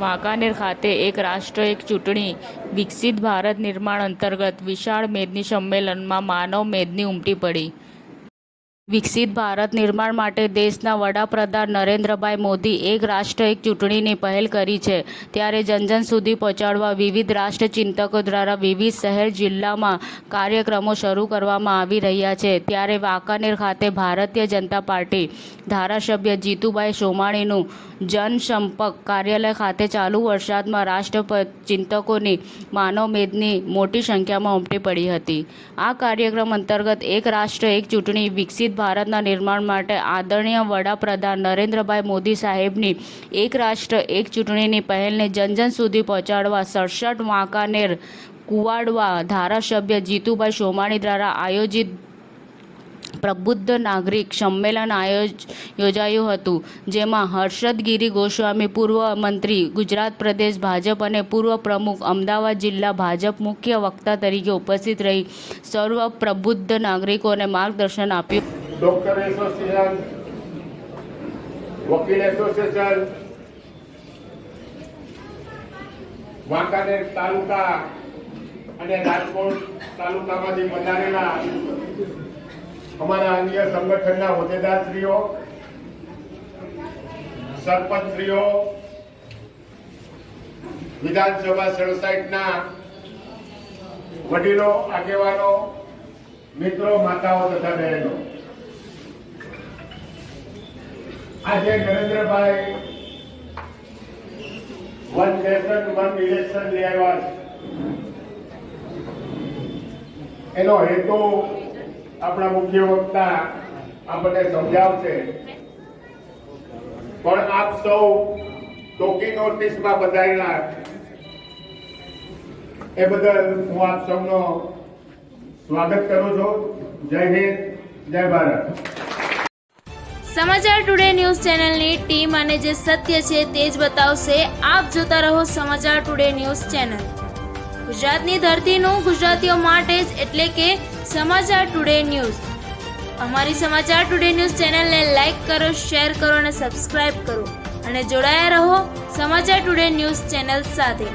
વાંકાનેર ખાતે એક રાષ્ટ્ર એક ચૂંટણી વિકસિત ભારત નિર્માણ અંતર્ગત વિશાળ મેદની સંમેલનમાં માનવ મેદની ઉમટી પડી. વિકસિત ભારત નિર્માણ માટે દેશના વડાપ્રધાન નરેન્દ્રભાઈ મોદી એક રાષ્ટ્ર એક ચૂંટણીની પહેલ કરી છે. ત્યારે જન સુધી પહોંચાડવા વિવિધ રાષ્ટ્રચિંતકો દ્વારા વિવિધ શહેર જિલ્લામાં કાર્યક્રમો શરૂ કરવામાં આવી રહ્યા છે. ત્યારે વાંકાનેર ખાતે ભારતીય જનતા પાર્ટી ધારાસભ્ય જીતુભાઈ સોમાણીનું જનસંપર્ક કાર્યાલય ખાતે ચાલુ વરસાદમાં રાષ્ટ્રચિંતકોની માનવ મેદની મોટી સંખ્યામાં ઉમટી પડી હતી. આ કાર્યક્રમ અંતર્ગત એક રાષ્ટ્ર એક ચૂંટણી વિકસિત ભારતના નિર્માણ માટે આદરણીય વડાપ્રધાન નરેન્દ્રભાઈ મોદી સાહેબની એક રાષ્ટ્ર એક ચૂંટણીની પહેલને જન સુધી પહોંચાડવા 67 વાંકાનેર કુવાડવા ધારાસભ્ય જીતુભાઈ સોમાણી દ્વારા આયોજિત પ્રબુદ્ધ નાગરિક સંમેલન યોજાયું હતું. જેમાં હર્ષદ ગિરી ગોસ્વામી, પૂર્વ મંત્રી, ગુજરાત પ્રદેશ ભાજપ અને પૂર્વ પ્રમુખ, અમદાવાદ જિલ્લા ભાજપ મુખ્ય વક્તા તરીકે ઉપસ્થિત રહી સર્વ પ્રબુદ્ધ નાગરિકોને માર્ગદર્શન આપ્યું. ડોક્ટર એસોસિએશન, વકીલ એસોસિએશન, વાંકાનેર તાલુકા અને રાજકોટ તાલુકામાંથી પધારેલા અમારા અન્ય સંગઠનના હોદ્દેદારશ્રીઓ, સરપંચશ્રીઓ, વિધાનસભા 67ના વડીલો, આગેવાનો, મિત્રો, માતાઓ તથા બહેનો, આજે Narendrabhai one nation one election લઈ આવ્યા છે. એનો હેતુ આપણા મુખ્ય વક્તા આપણને સમજાવશે, પણ આપ સૌ ટોકી નોટિસમાં બધાયેલા એ બદલ હું આપ સૌનો સ્વાગત કરું છું. જય હિન્દ, જય ભારત. સમાચાર ટુડે ન્યૂઝ ચેનલની ટીમ અને જે સત્ય છે તે જ બતાવશે. આપ જોતા રહો સમાચાર ટુડે ન્યૂઝ ચેનલ. ગુજરાતની ધરતીનું ગુજરાતીઓ માટે જ, એટલે કે સમાચાર ટુડે ન્યૂઝ. અમારી સમાચાર ટુડે ન્યૂઝ ચેનલને લાઈક કરો, શેર કરો અને સબસ્ક્રાઇબ કરો અને જોડાયા રહો સમાચાર ટુડે ન્યૂઝ ચેનલ સાથે.